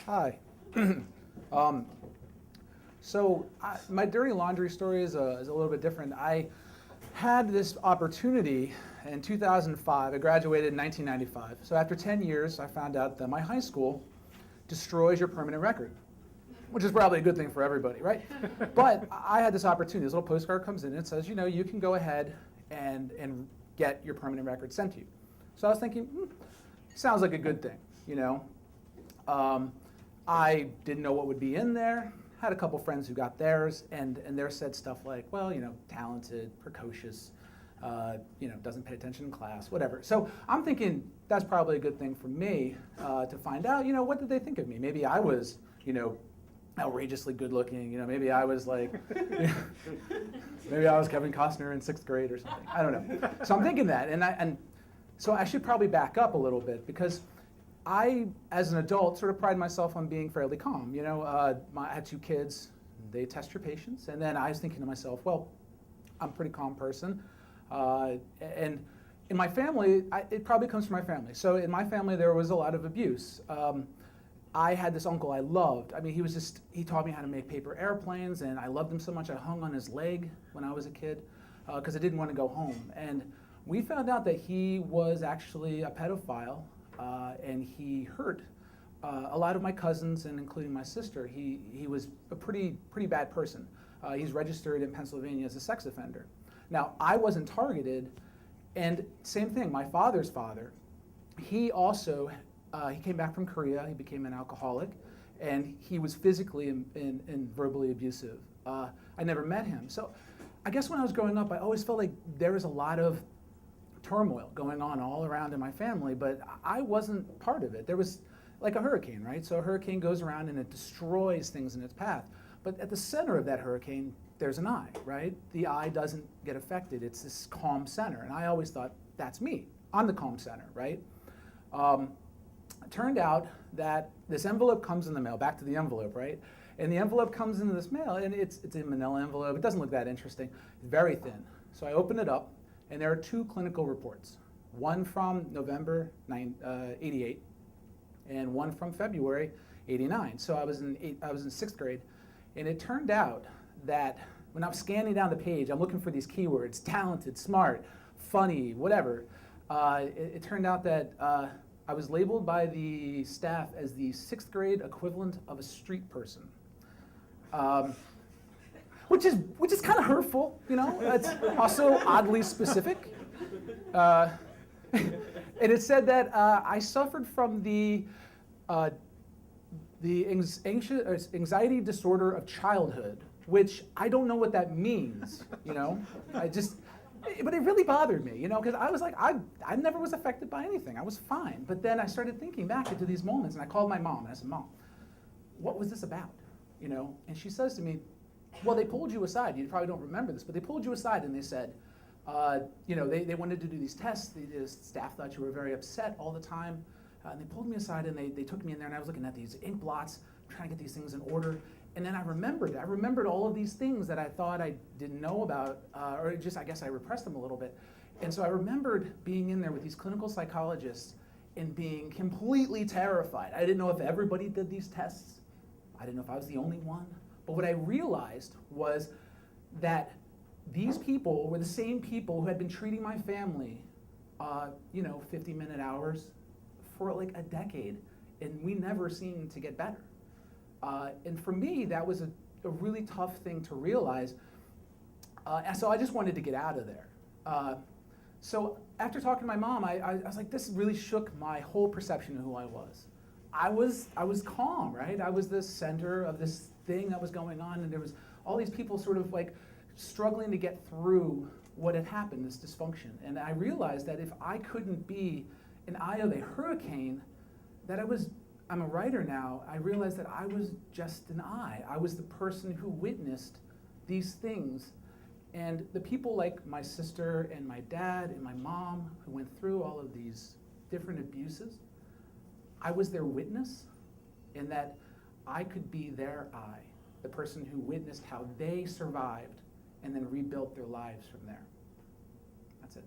Hi. My dirty laundry story is a little bit different. I had this opportunity in 2005. I graduated in 1995. So after 10 years, I found out that my high school destroys your permanent record, which is probably a good thing for everybody, right? But I had this opportunity. This little postcard comes in and it says, you can go ahead and get your permanent record sent to you. So I was thinking, sounds like a good thing, I didn't know what would be in there. Had a couple friends who got theirs, and theirs said stuff like, well, talented, precocious, doesn't pay attention in class, whatever. So I'm thinking that's probably a good thing for me to find out, what did they think of me? Maybe I was, outrageously good looking, maybe I was like, maybe I was Kevin Costner in 6th grade or something. I don't know. So I'm thinking that, and so I should probably back up a little bit because I, as an adult, sort of pride myself on being fairly calm. I had 2 kids. They test your patience. And then I was thinking to myself, well, I'm a pretty calm person. And in my family, it probably comes from my family. So in my family, there was a lot of abuse. I had this uncle I loved. I mean, he taught me how to make paper airplanes, and I loved him so much I hung on his leg when I was a kid because I didn't want to go home. And we found out that he was actually a pedophile. And he hurt a lot of my cousins, and including my sister. He was a pretty bad person. He's registered in Pennsylvania as a sex offender. Now, I wasn't targeted, and same thing, my father's father, he also, he came back from Korea, he became an alcoholic, and he was physically and verbally abusive. I never met him. So I guess when I was growing up, I always felt like there was a lot of turmoil going on all around in my family, but I wasn't part of it. There was like a hurricane, right? So a hurricane goes around and it destroys things in its path. But at the center of that hurricane, there's an eye, right? The eye doesn't get affected. It's this calm center. And I always thought, that's me. I'm the calm center, right? It turned out that this envelope comes in the mail, back to the envelope, right? And the envelope comes into this mail, and it's a manila envelope. It doesn't look that interesting. It's very thin. So I open it up, and there are 2 clinical reports, one from November 88 and one from February 89. So I was in 6th grade, and it turned out that when I was scanning down the page, I'm looking for these keywords, talented, smart, funny, whatever. It turned out that I was labeled by the staff as the 6th grade equivalent of a street person. Which is kind of hurtful, It's also oddly specific. And it said that I suffered from the anxiety disorder of childhood, which I don't know what that means, but it really bothered me, because I was like, I never was affected by anything. I was fine. But then I started thinking back into these moments, and I called my mom, and I said, Mom, what was this about? And she says to me, well, they pulled you aside. You probably don't remember this, but they pulled you aside and they said, they wanted to do these tests. The staff thought you were very upset all the time. And they pulled me aside and they took me in there, and I was looking at these ink blots, trying to get these things in order. And then I remembered all of these things that I thought I didn't know about, or just, I guess I repressed them a little bit. And so I remembered being in there with these clinical psychologists and being completely terrified. I didn't know if everybody did these tests. I didn't know if I was the only one. But what I realized was that these people were the same people who had been treating my family, 50-minute hours for like a decade, and we never seemed to get better. And for me, that was a really tough thing to realize. And so I just wanted to get out of there. So after talking to my mom, I was like, this really shook my whole perception of who I was. I was calm, right? I was the center of this thing that was going on, and there was all these people sort of like struggling to get through what had happened, this dysfunction. And I realized that if I couldn't be an eye of a hurricane, that I'm a writer now, I realized that I was just an eye. I was the person who witnessed these things. And the people like my sister and my dad and my mom who went through all of these different abuses, I was their witness, in that I could be their eye, the person who witnessed how they survived and then rebuilt their lives from there. That's it.